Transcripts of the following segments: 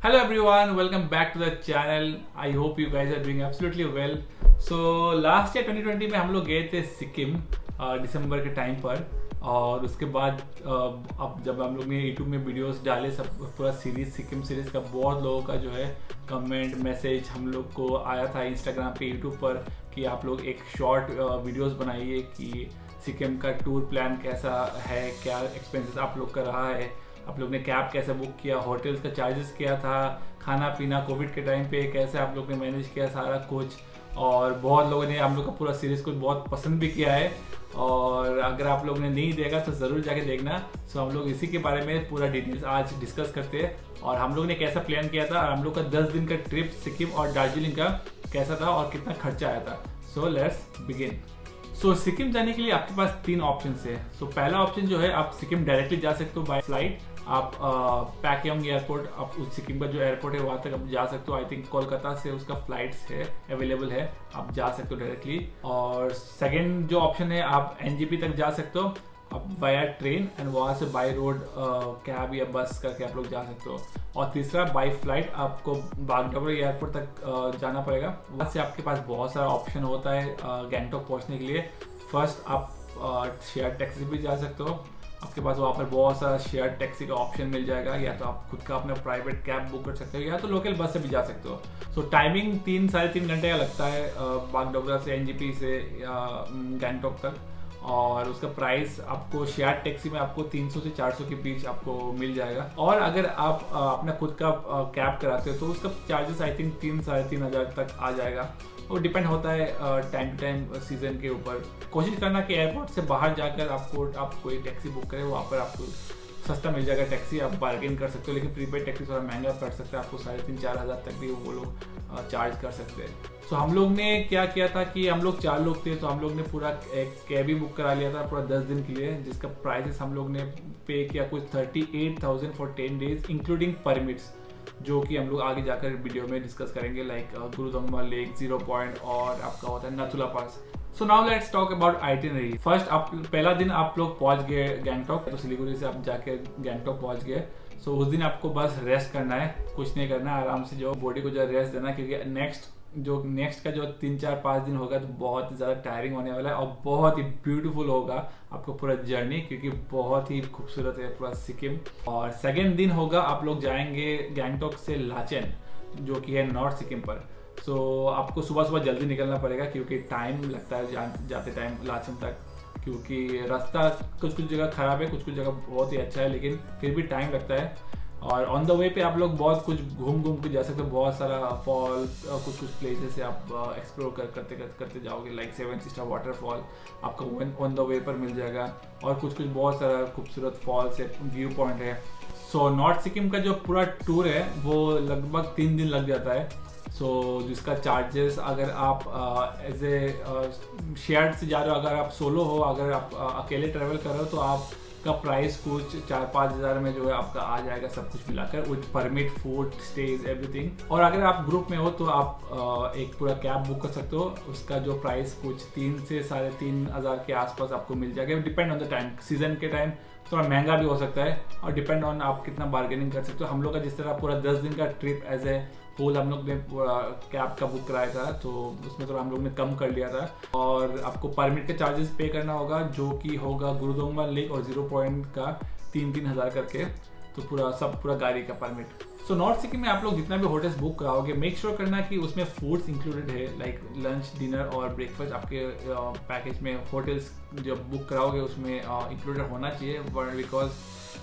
Hello everyone, welcome back to the channel. I hope you guys are doing absolutely well. So last year 2020 में हम लोग गए थे सिक्किम दिसंबर के टाइम पर। और उसके बाद अब जब हम लोग ने यूट्यूब में वीडियोस डाले, सब पूरा सीरीज सिक्किम सीरीज का बहुत लोगों का जो है कमेंट मैसेज हम लोग को आया था इंस्टाग्राम पे यूट्यूब पर कि आप लोग एक शॉर्ट वीडियोस बनाइए कि सिक्किम का टूर प्लान कैसा है, क्या एक्सपेंसेस आप लोग का रहा है, आप लोग ने कैब कैसे बुक किया, होटल्स का चार्जेस क्या था, खाना पीना कोविड के टाइम पे कैसे आप लोग ने मैनेज किया सारा कुछ। और बहुत लोगों ने हम लोग का पूरा सीरीज़ को बहुत पसंद भी किया है। और अगर आप लोग ने नहीं देखा तो ज़रूर जाके देखना। सो हम लोग इसी के बारे में पूरा डिटेल्स आज डिस्कस करते हैं और हम लोग ने कैसा प्लान किया था और हम लोग का 10 दिन का ट्रिप सिक्किम और दार्जिलिंग का कैसा था और कितना खर्चा आया था। So let's begin. So Sikkim जाने के लिए आपके पास 3 ऑप्शन है। सो पहला ऑप्शन जो है, आप सिक्किम डायरेक्टली जा सकते हो बाय फ्लाइट। आप पैक्योंग एयरपोर्ट, आप उस सिक्किम का जो एयरपोर्ट है वहाँ तक आप जा सकते हो। आई थिंक कोलकाता से उसका फ्लाइट्स है अवेलेबल है, आप जा सकते हो डायरेक्टली। और सेकेंड जो ऑप्शन है, आप एनजेपी तक जा सकते हो आप वाया ट्रेन एंड वहाँ से बाय रोड कैब या बस करके आप लोग जा सकते हो। और तीसरा बाय फ्लाइट आपको बागडोगरा एयरपोर्ट तक जाना पड़ेगा। वहाँ से आपके पास बहुत सारा ऑप्शन होता है गैंगटॉक पहुँचने के लिए। फर्स्ट आप शेयर टैक्सी भी जा सकते हो, आपके पास वहाँ पर बहुत सारा शेयर टैक्सी का ऑप्शन मिल जाएगा। या तो आप खुद का अपना प्राइवेट कैब बुक कर सकते हो या तो लोकल बस से भी जा सकते हो। सो टाइमिंग 3-3.5 घंटे का लगता है बागडोगरा से एनजेपी से गैंगटॉक तक। और उसका प्राइस आपको शेयर टैक्सी में आपको 300 से 400 के बीच आपको मिल जाएगा। और अगर आप अपना खुद का कैब कराते हो तो उसका चार्जेस आई थिंक 3-3.5 हज़ार तक आ जाएगा। वो डिपेंड होता है टाइम टू टाइम सीजन के ऊपर। कोशिश करना कि एयरपोर्ट से बाहर जाकर आप कोई टैक्सी बुक करें, वहाँ पर आपको सस्ता मिल जाएगा टैक्सी, आप बार्गेन कर सकते हो। लेकिन प्रीपेड टैक्सी थोड़ा महंगा पड़ सकता है, आपको 3.5-4 हज़ार तक भी वो लोग चार्ज कर सकते हैं। सो हम लोग ने क्या किया था कि हम लोग 4 लोग थे, तो हम लोग ने पूरा एक कैब ही बुक करा लिया था पूरा 10 दिन के लिए, जिसका प्राइस हम लोग ने पे किया कुछ 38,000 फॉर 10 डेज इंक्लूडिंग परमिट्स, जो कि हम लोग आगे जाकर वीडियो में डिस्कस करेंगे। लाइक गुरुदोंगमा लेक, 0 पॉइंट और आपका होता है Nathula pass. So now let's talk about itinerary. First आप पहला दिन आप लोग पहुंच गए गैंगटॉक, तो सिलीगुड़ी से आप जाके गैंगटॉक पहुंच गए। सो उस दिन आपको बस रेस्ट करना है, कुछ नहीं करना है, आराम से जो बॉडी को जो रेस्ट देना, क्योंकि नेक्स्ट का जो 3-4-5 दिन होगा तो बहुत ज़्यादा टायरिंग होने वाला है और बहुत ही ब्यूटीफुल होगा आपको पूरा जर्नी, क्योंकि बहुत ही खूबसूरत है पूरा सिक्किम। और सेकेंड दिन होगा आप लोग जाएंगे गैंगटॉक से लाचेन, जो कि है नॉर्थ सिक्किम पर। सो आपको सुबह सुबह जल्दी निकलना पड़ेगा क्योंकि टाइम लगता है जाते टाइम लाचेन तक, क्योंकि रास्ता कुछ जगह खराब है, कुछ जगह बहुत ही अच्छा है, लेकिन फिर भी टाइम लगता है। और ऑन द वे पे आप लोग बहुत कुछ घूम के जा सकते हो, बहुत सारा फॉल, कुछ प्लेसेस से आप एक्सप्लोर करते जाओगे। लाइक 7 सिस्टर वाटरफॉल आपको ऑन द वे पर मिल जाएगा और कुछ बहुत सारा खूबसूरत फॉल्स है, व्यू पॉइंट है। सो नॉर्थ सिक्किम का जो पूरा टूर है वो लगभग 3 दिन लग जाता है। सो जिसका चार्जेस, अगर आप एज ए शेयर से जा रहे हो, अगर आप सोलो हो, अगर आप अकेले ट्रैवल कर रहे हो, तो आपका प्राइस कुछ 4-5 हज़ार में जो है आपका आ जाएगा सब कुछ मिलाकर, with permit, food, stage, everything. और अगर आप ग्रुप में हो तो आप एक पूरा कैब बुक कर सकते हो, उसका जो प्राइस कुछ 3 से 3.5 हज़ार के आसपास आपको मिल जाएगा। Depend on the time, season के टाइम थोड़ा महंगा भी हो सकता है और डिपेंड ऑन आप कितना बार्गेनिंग कर सकते हो। हम लोग का जिस तरह पूरा 10 दिन का ट्रिप एज ए होल हम लोग ने कैब का बुक कराया था, तो उसमें थोड़ा हम लोग ने कम कर लिया था। और आपको परमिट के चार्जेस पे करना होगा, जो कि होगा गुरुदोंगमा लेक और 0 पॉइंट का 3-3 हज़ार करके, तो पूरा गाड़ी का परमिट। सो नॉर्थ सिक्किम में आप लोग जितना भी होटल्स बुक कराओगे, मेक श्योर करना कि उसमें फूड्स इंक्लूडेड है, लाइक लंच, डिनर और ब्रेकफास्ट आपके पैकेज में। होटल्स जब बुक कराओगे उसमें इंक्लूडेड होना चाहिए, बिकॉज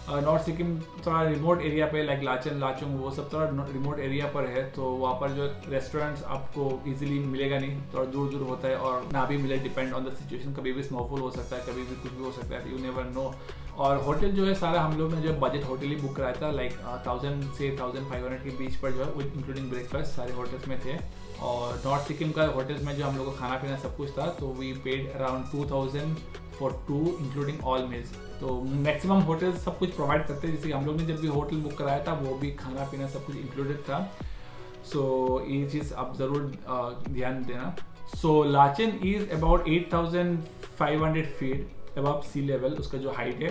नॉर्थ सिक्किम थोड़ा रिमोट एरिया पे, लाइक लाचुंग वो सब थोड़ा रिमोट एरिया पर है, तो वहाँ पर जो रेस्टोरेंट्स आपको इजीली मिलेगा नहीं, थोड़ा दूर होता है और ना भी मिले, डिपेंड ऑन द सिचुएशन। कभी भी स्नोफॉल हो सकता है, कभी भी कुछ भी हो सकता है, यू नेवर नो। और होटल जो है सारा हम लोग ने जो बजट होटल ही बुक कराया था, लाइक 1000 से 1500 के बीच पर जो है, विद इंक्लूडिंग ब्रेकफास्ट सारे होटल्स में थे। और नॉर्थ सिक्किम का होटल्स में जो हम लोग को खाना पीना सब कुछ था, तो we paid around 2000 for 2 including all meals. तो मैक्सिमम होटल्स सब कुछ प्रोवाइड करते हैं, जैसे हम लोग ने जब भी होटल बुक कराया था वो भी खाना पीना सब कुछ इंक्लूडेड था। सो ये चीज़ आप ज़रूर ध्यान देना। So Lachen is about 8500 feet above sea level, उसका जो हाइट है।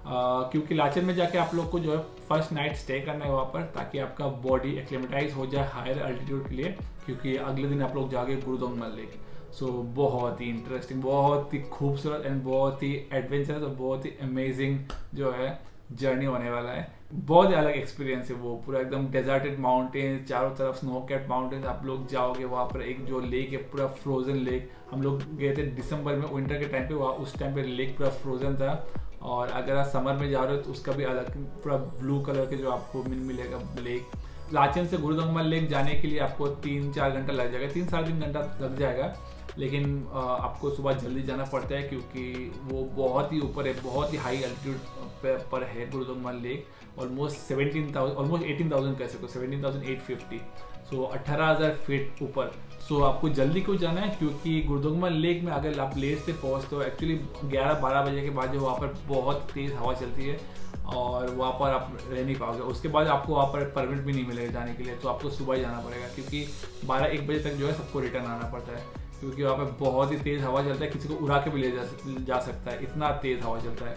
क्योंकि लाचन में जाके आप लोग को जो है फर्स्ट नाइट स्टे करना है वहाँ पर, ताकि आपका बॉडी एक्लेमेटाइज हो जाए हायर अल्टीट्यूड के लिए, क्योंकि अगले दिन आप लोग जाके गुरुदोंगमल लेक। सो बहुत ही इंटरेस्टिंग, बहुत ही खूबसूरत एंड बहुत ही एडवेंचरस और बहुत ही अमेजिंग जो है जर्नी होने वाला है। बहुत ही अलग एक्सपीरियंस है वो, पूरा एकदम डेजर्टेड माउंटेन, चारों तरफ स्नो कैप्ड माउंटेन। आप लोग जाओगे वहाँ पर एक जो लेक है पूरा फ्रोजन लेक, हम लोग गए थे दिसंबर में विंटर के टाइम पे, वहाँ उस टाइम पे लेक पूरा फ्रोजन था। और अगर आप समर में जा रहे हो तो उसका भी अलग पूरा ब्लू कलर के जो आपको मिलेगा लेक। लाचन से गुरुदोंगमल लेक जाने के लिए आपको 3-4 घंटा लग जाएगा, 3-3.5 घंटा लग जाएगा, लेकिन आपको सुबह जल्दी जाना पड़ता है क्योंकि वो बहुत ही ऊपर है, बहुत ही हाई एल्टीट्यूड पर है गुरुदोंगमल लेक। ऑलमोस्ट 18,000 कह सकते हो, 17,850, सो 18,000 फीट ऊपर। सो आपको जल्दी क्यों जाना है, क्योंकि गुरुदोंगमल लेक में अगर आप लेट से पहुँचते हो, एक्चुअली 11-12 बजे के बाद जो वहाँ पर बहुत तेज़ हवा चलती है और वहाँ पर आप रह नहीं पाओगे। उसके बाद आपको वहाँ पर परमिट भी नहीं मिलेगा जाने के लिए, तो आपको सुबह ही जाना पड़ेगा, क्योंकि 12-1 बजे तक जो है सबको रिटर्न आना पड़ता है, क्योंकि वहाँ पे बहुत ही तेज़ हवा चलता है, किसी को उड़ा के भी ले जा सकता है, इतना तेज़ हवा चलता है।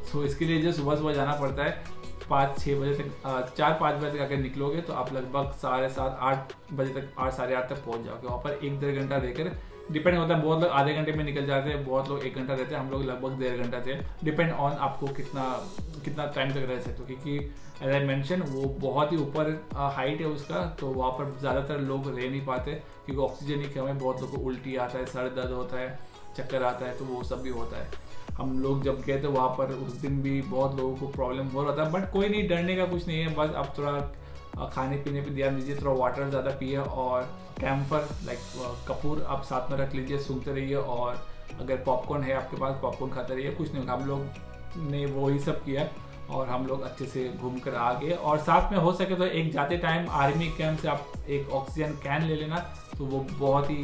सो इसके लिए जो सुबह जाना पड़ता है 5-6 बजे तक, 4-5 बजे तक अगर निकलोगे तो आप लगभग 7:30-8 बजे तक, 8-8:30 तक पहुँच जाओगे। वहाँ पर 1-1.5 घंटा रहकर, डिपेंड होता है, बहुत लोग आधे घंटे में निकल जाते हैं, बहुत लोग 1 घंटा रहते हैं, हम लोग लगभग 1.5 घंटा थे। डिपेंड ऑन आपको कितना टाइम तक रह सकते हो, क्योंकि एज आई मेंशन वो बहुत ही ऊपर हाइट है उसका, तो वहाँ पर ज़्यादातर लोग रह नहीं पाते, क्योंकि ऑक्सीजन की कमी, बहुत लोगों को उल्टी आता है, सर दर्द होता है, चक्कर आता है, तो वो सब भी होता है। हम लोग जब गए थे वहाँ पर उस दिन भी बहुत लोगों को प्रॉब्लम हो रहा था, बट कोई नहीं, डरने का कुछ नहीं है, बस आप थोड़ा खाने पीने पे ध्यान दीजिए, थोड़ा वाटर ज़्यादा पिए और कैम्फर लाइक कपूर आप साथ में रख लीजिए, सूंघते रहिए, और अगर पॉपकॉर्न है आपके पास पॉपकॉर्न खाते रहिए। कुछ नहीं, हम लोग ने वही सब किया और हम लोग अच्छे से घूम कर आ गए। और साथ में हो सके तो एक जाते टाइम आर्मी कैंप से आप एक ऑक्सीजन कैन ले लेना, तो वो बहुत ही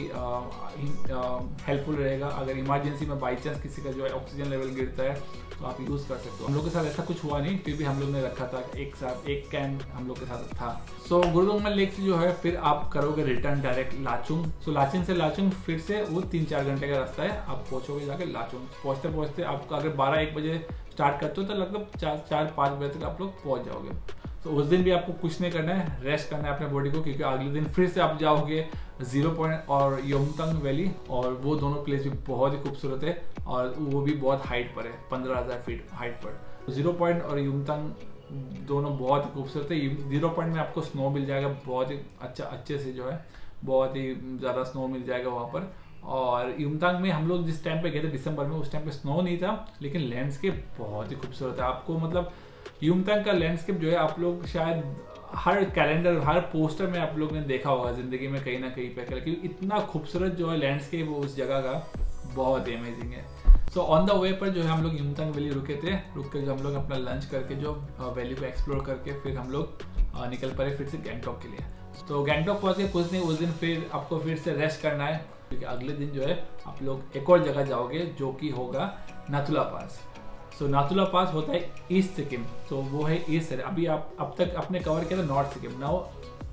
हेल्पफुल रहेगा। अगर इमरजेंसी में बाई चांस किसी का जो है ऑक्सीजन लेवल गिरता है तो आप यूज़ कर सकते हो। हम लोग के साथ ऐसा कुछ हुआ नहीं, फिर भी हम लोग ने रखा था एक कैन हम लोग के साथ था। सो गुरुदोंगमल लेक से जो है फिर आप करोगे रिटर्न डायरेक्ट लाचुंग। सो लाचुंग से लाचुंग फिर से वो 3-4 घंटे का रास्ता है, आप पहुँचोगे जाके लाचुंग। पहुँचते आपको अगर 12-1 बजे स्टार्ट करते हो तो लगभग 4-5 बजे तक आप लोग पहुँच जाओगे। तो उस दिन भी आपको कुछ नहीं करना है, रेस्ट करना है अपने बॉडी को, क्योंकि अगले दिन फिर से आप जाओगे 0 पॉइंट और योंगतंग वैली, और वो दोनों प्लेस भी बहुत ही खूबसूरत है और वो भी बहुत हाइट पर है, 15,000 फीट हाइट पर। 0 पॉइंट और योंगतंग दोनों बहुत ही खूबसूरत है। 0 पॉइंट में आपको स्नो मिल जाएगा बहुत ही अच्छे से जो है, बहुत ही ज़्यादा स्नो मिल जाएगा वहाँ पर। और युमतांग में हम लोग जिस टाइम पे गए थे दिसंबर में, उस टाइम पे स्नो नहीं था, लेकिन लैंडस्केप बहुत ही खूबसूरत है। आपको मतलब युमतांग का लैंडस्केप जो है आप लोग शायद हर कैलेंडर, हर पोस्टर में आप लोग ने देखा होगा जिंदगी में कहीं ना कहीं पे, क्योंकि इतना खूबसूरत जो है लैंडस्केप उस जगह का, बहुत ही अमेजिंग है। सो ऑन द वे पर जो है हम लोग युमतांग वैली रुक के जो हम लोग अपना लंच करके जो वैली को एक्सप्लोर करके फिर हम लोग निकल पड़े फिर से गैंगटॉक के लिए। तो गैंगटॉक पहुँच के कुछ नहीं, उस दिन फिर आपको फिर से रेस्ट करना है, क्योंकि अगले दिन जो है आप लोग एक और जगह जाओगे जो कि होगा नाथुला पास। सो नाथुला पास होता है ईस्ट सिक्किम, तो वो है ईस्ट है। अभी आप अब तक आपने कवर किया था north Sikkim, now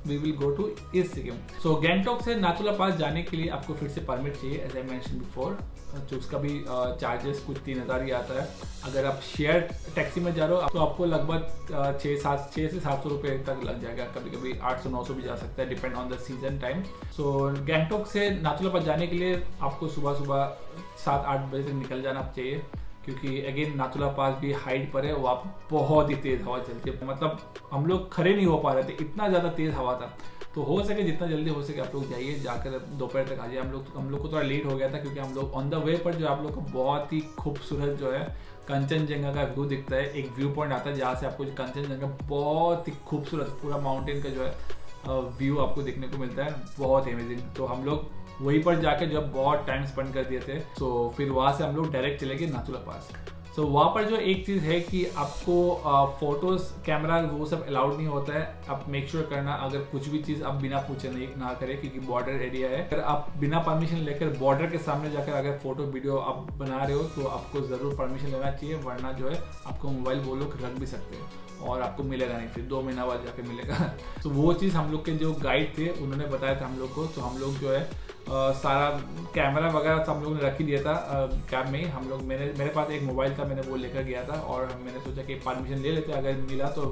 we will go to east Sikkim. So Gangtok से नाथुला पास जाने के लिए आपको फिर से परमिट चाहिए, एज आई मेंशन बिफोर, तो उसका भी चार्जेस कुछ 3,000 ही आता है। अगर आप शेयर टैक्सी में जा रहे हो तो आपको लगभग 6 से 700 रुपये तक लग जाएगा, कभी कभी 800-900 भी जा सकता है, depend on the season time. So Gangtok से नाथुला पास जाने के लिए आपको सुबह 7-8 बजे तक निकल जाना चाहिए, क्योंकि अगेन नाथुला पास भी हाइट पर है, वो आप बहुत ही तेज़ हवा चलती है, मतलब हम लोग खड़े नहीं हो पा रहे थे, इतना ज़्यादा तेज़ हवा था। तो हो सके जितना जल्दी हो सके आप लोग जाइए, जाकर दोपहर तक आ जाइए। हम लोग को थोड़ा लेट हो गया था, क्योंकि हम लोग ऑन द वे पर जो आप लोग को बहुत ही खूबसूरत जो है कंचनजंगा का व्यू दिखता है। एक व्यू पॉइंट आता है जहाँ से आपको कंचनजंगा बहुत ही खूबसूरत पूरा माउंटेन का जो है व्यू आपको देखने को मिलता है, बहुत अमेजिंग। तो हम लोग वहीं पर जाके जब बहुत टाइम स्पेंड कर दिए थे, तो फिर वहाँ से हम लोग डायरेक्ट चले गए नाथुला पास। सो वहाँ पर जो एक चीज़ है कि आपको फोटोज़ कैमरा वो सब अलाउड नहीं होता है। आप मेक श्योर करना अगर कुछ भी चीज़ आप बिना पूछे नहीं ना करें, क्योंकि बॉर्डर एरिया है। अगर आप बिना परमिशन लेकर बॉर्डर के सामने जाकर अगर फोटो वीडियो आप बना रहे हो तो आपको ज़रूर परमिशन लेना चाहिए, वरना जो है आपको मोबाइल वो लोग रख भी सकते हैं और आपको मिलेगा नहीं, फिर 2 महीना बाद जाके मिलेगा। तो वो चीज़ हम लोग के जो गाइड थे उन्होंने बताया था हम लोग को, तो हम लोग जो है सारा कैमरा वगैरह सब हम लोग ने रख ही दिया था कैब में ही। हम लोग मेरे पास एक मोबाइल था, मैंने वो लेकर गया था और मैंने सोचा कि परमिशन ले लेते, अगर मिला तो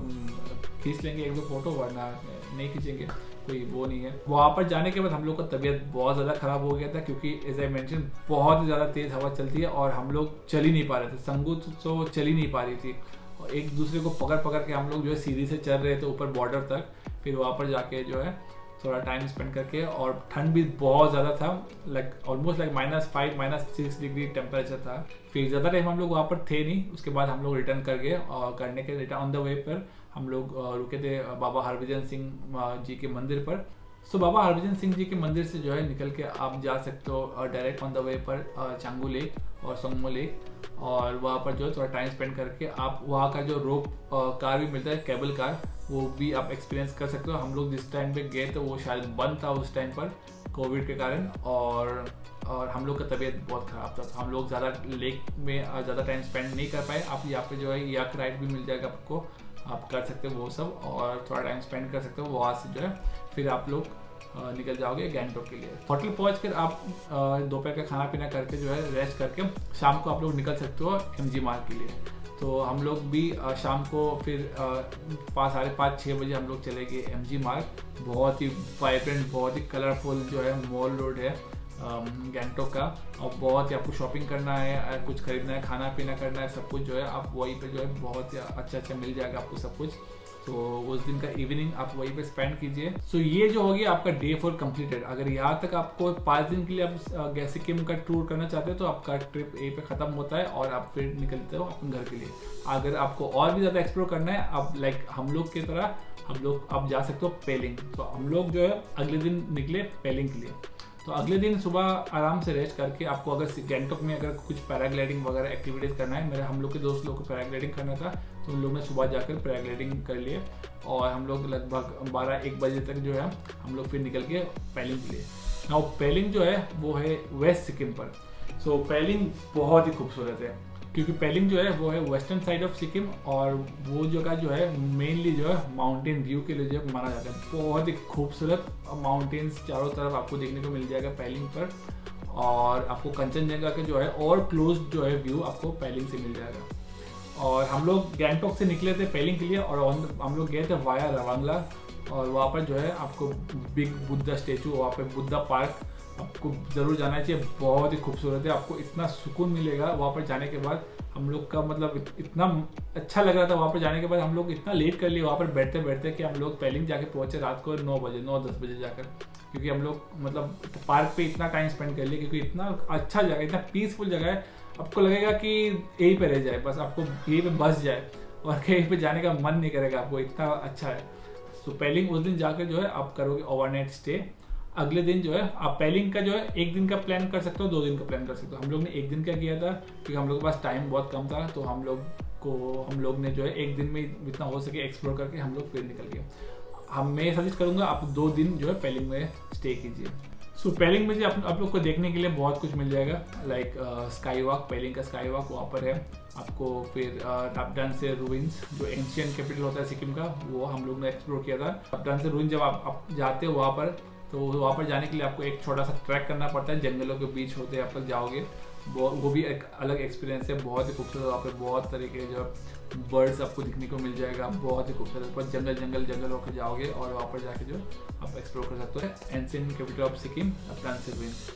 खींच लेंगे एक दो फोटो, वरना नहीं खींचेंगे, कोई वो नहीं है। वहाँ पर जाने के बाद हम लोग का तबीयत बहुत ज़्यादा ख़राब हो गया था, क्योंकि एज आई मेंशन बहुत ही ज़्यादा तेज़ हवा चलती है और हम लोग चल ही नहीं पा रहे थे। संगू तो चल ही नहीं पा रही थी, एक दूसरे को पकड़ पकड़ के हम लोग जो है सीढ़ी से चल रहे थे ऊपर बॉर्डर तक। फिर वहाँ पर जाके जो है थोड़ा टाइम स्पेंड करके, और ठंड भी बहुत ज़्यादा था, ऑलमोस्ट -5 -6 डिग्री टेम्परेचर था। फिर ज़्यादा टाइम हम लोग वहाँ पर थे नहीं, उसके बाद हम लोग रिटर्न कर गए और करने के रिटर्न ऑन द वे पर हम लोग रुके थे बाबा हरभजन सिंह जी के मंदिर पर। सो बाबा हरभजन सिंह जी के मंदिर से जो है निकल के आप जा सकते हो डायरेक्ट ऑन द वे पर चांगू लेक और सोंगमो लेक, और वहाँ पर जो है थोड़ा टाइम स्पेंड करके आप वहाँ का जो रोप कार भी मिलता है, केबल कार, वो भी आप एक्सपीरियंस कर सकते हो। हम लोग जिस टाइम पे गए थे वो शायद बंद था उस टाइम पर कोविड के कारण, और हम लोग का तबीयत बहुत ख़राब था, तो हम लोग ज़्यादा लेक में ज़्यादा टाइम स्पेंड नहीं कर पाए। आप यहाँ पे जो है याक राइड भी मिल जाएगा आपको, आप कर सकते हो वो सब और थोड़ा टाइम स्पेंड कर सकते हो। वहाँ से जो है फिर आप लोग निकल जाओगे गैंगटॉक के लिए। होटल पहुँच कर आप दोपहर का खाना पीना करके जो है रेस्ट करके शाम को आप लोग निकल सकते हो MG मार्ग के लिए। तो हम लोग भी शाम को फिर 5-5:30-6 बजे हम लोग चले गए MG मार्ग। बहुत ही वाइब्रेंट, बहुत ही कलरफुल जो है मॉल रोड है गैंगटॉक का, और बहुत ही आपको शॉपिंग करना है, कुछ खरीदना है, खाना पीना करना है, सब कुछ जो है आप वहीं पे जो है बहुत ही अच्छा मिल जाएगा आपको सब कुछ। तो उस दिन का इवनिंग आप वहीं पे स्पेंड कीजिए। सो ये जो हो गया आपका Day 4 कंप्लीटेड। अगर यहाँ तक आपको 5 दिन के लिए आप सिक्किम का टूर करना चाहते हो तो आपका ट्रिप यहीं पे खत्म होता है और आप फिर निकलते हो अपने घर के लिए। अगर आपको और भी ज़्यादा एक्सप्लोर करना है, आप लाइक हम लोग की तरह आप जा सकते हो पेलिंग। तो हम लोग जो है अगले दिन निकले पेलिंग के लिए। तो अगले दिन सुबह आराम से रेस्ट करके आपको अगर गैंगटॉक में अगर कुछ पैराग्लाइडिंग वगैरह एक्टिविटीज़ करना है, हम लोग के दोस्त लोग को पैराग्लाइडिंग करना था, तो उन लोग ने सुबह जाकर पैराग्लाइडिंग कर लिए और हम लोग लगभग 12-1 बजे तक जो है हम लोग फिर निकल के पेलिंग के लिए। नाउ पेलिंग जो है वो है वेस्ट सिक्किम पर। सो पेलिंग बहुत ही खूबसूरत है, क्योंकि पेलिंग जो है वो है वेस्टर्न साइड ऑफ सिक्किम, और वो जगह जो है मेनली जो है माउंटेन व्यू के लिए जो है माना जाता है। बहुत ही खूबसूरत माउंटेन्स चारों तरफ आपको देखने को मिल जाएगा पेलिंग पर, और आपको कंचनजंगा के जो है और क्लोज जो है व्यू आपको पेलिंग से मिल जाएगा। और हम लोग गैंगटॉक से निकले थे पेलिंग के लिए और हम लोग गए थे वाया रवांगला, और वहाँ पर जो है आपको बिग बुद्धा स्टेचू, वहाँ पे बुद्धा पार्क आपको ज़रूर जाना चाहिए। बहुत ही खूबसूरत है, आपको इतना सुकून मिलेगा वहाँ पर जाने के बाद। हम लोग का मतलब इतना अच्छा लग रहा था वहाँ पर जाने के बाद। हम लोग इतना लेट कर लिए वहाँ पर बैठते बैठते कि हम लोग पेलिंग जाके पहुँचे रात को 9-10 बजे जाकर, क्योंकि हम लोग मतलब पार्क पे इतना टाइम स्पेंड कर लिए, क्योंकि इतना अच्छा जगह, इतना पीसफुल जगह है। आपको लगेगा कि यहीं पे रह जाए, बस आपको यहीं पे बस जाए और कहीं पे जाने का मन नहीं करेगा आपको, इतना अच्छा है। सो पेलिंग उस दिन जाकर जो है आप करोगे ओवरनाइट स्टे। अगले दिन जो है आप पेलिंग का जो है 1 दिन का प्लान कर सकते हो, 2 दिन का प्लान कर सकते हो। हम लोग ने 1 दिन का किया था, क्योंकि हम लोग के पास टाइम बहुत कम था, तो हम लोग ने जो है 1 दिन में जितना हो सके एक्सप्लोर करके हम लोग फिर निकल गए। मैं सजेस्ट करूँगा आप 2 दिन जो है पेलिंग में स्टे कीजिए। सो पेलिंग में जो आप लोग को देखने के लिए बहुत कुछ मिल जाएगा, लाइक स्काई वॉक, पेलिंग का स्काई वॉक वहाँ पर है आपको। फिर रापडान से रूइंस, जो एंशियंट कैपिटल होता है सिक्किम का, वो हम लोग ने एक्सप्लोर किया था। रापडान से रूइंस जब आप जाते हो वहाँ पर, तो वहाँ पर जाने के लिए आपको एक छोटा सा ट्रैक करना पड़ता है, जंगलों के बीच होते आप तक जाओगे। वो भी एक अलग एक्सपीरियंस है, बहुत ही खूबसूरत। वहाँ पे बहुत तरीके के जो बर्ड्स आपको दिखने को मिल जाएगा, बहुत ही खूबसूरत। पर जंगल होकर जाओगे और वहाँ पर जाके जो आप एक्सप्लोर कर सकते हो एंशिएंट कैपिटल ऑफ सिक्किम, रापडान से रूइंस।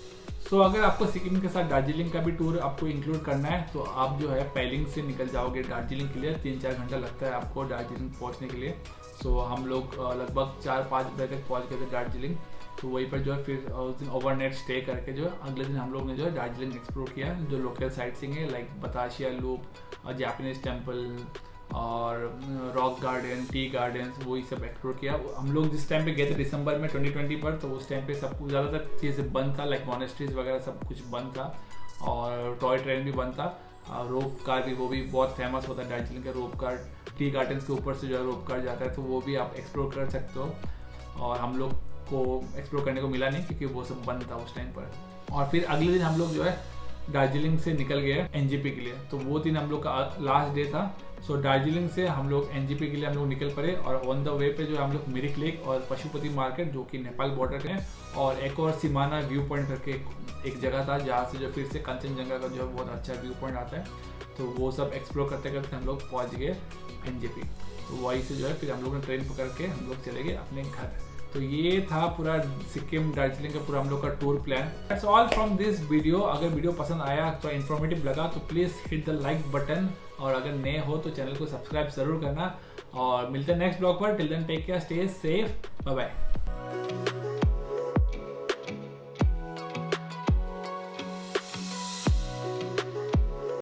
सो अगर आपको सिक्किम के साथ दार्जिलिंग का भी टूर आपको इंक्लूड करना है, तो आप जो है पेलिंग से निकल जाओगे दार्जिलिंग के लिए। 3-4 घंटा लगता है आपको दार्जिलिंग पहुँचने के लिए। सो हम लोग लगभग 4-5 बजे तक पहुँच गए थे दार्जिलिंग। तो वहीं पर जो है फिर उस दिन ओवरनाइट स्टे करके जो है अगले दिन हम लोग ने जो है दार्जिलिंग एक्सप्लोर किया। जो लोकल साइट सीइंग है, लाइक बताशिया लूप, जापानीज टेम्पल और रॉक गार्डन, टी गार्डन्स, वही सब एक्सप्लोर किया। हम लोग जिस टाइम पे गए थे दिसंबर में 2020 पर, तो उस टाइम पे सब कुछ ज़्यादातर चीज़ें बंद था, लाइक मॉनेस्ट्रीज वगैरह सब कुछ बंद था, और टॉय ट्रेन भी बंद था। रोप कार भी, वो भी बहुत फेमस होता है दार्जिलिंग का रोप कार। टी गार्डन्स के ऊपर से जो है रोप कार जाता है, तो वो भी आप एक्सप्लोर कर सकते हो। और हम लोग को एक्सप्लोर करने को मिला नहीं, क्योंकि वो सब बंद था उस टाइम पर। और फिर अगले दिन हम लोग जो है दार्जिलिंग से निकल गए एनजेपी के लिए। तो वो दिन हम लोग का लास्ट डे था। सो दार्जिलिंग से हम लोग एनजेपी के लिए हम लोग निकल पड़े और ऑन द वे पे जो हम लोग मिरिक लेक और पशुपति मार्केट जो कि नेपाल बॉर्डर के हैं, और एक और सिमाना व्यू पॉइंट करके एक जगह था जहाँ से जो फिर से कंचनजंगा का जो है बहुत अच्छा व्यू पॉइंट आता है। तो वो सब एक्सप्लोर करते करते हम लोग पहुँच गए एनजेपी। तो वहीं से जो है फिर हम लोग ने ट्रेन पकड़ के हम लोग चले गए अपने घर। तो ये था पूरा सिक्किम दार्जिलिंग का पूरा हम लोग का tour plan. That's all from this video. अगर वीडियो पसंद आया तो इन्फॉर्मेटिव लगा तो please hit the like button, और अगर नए हो तो चैनल को सब्सक्राइब जरूर करना। और मिलते हैं नेक्स्ट ब्लॉग पर। Till then take care, stay safe, bye bye.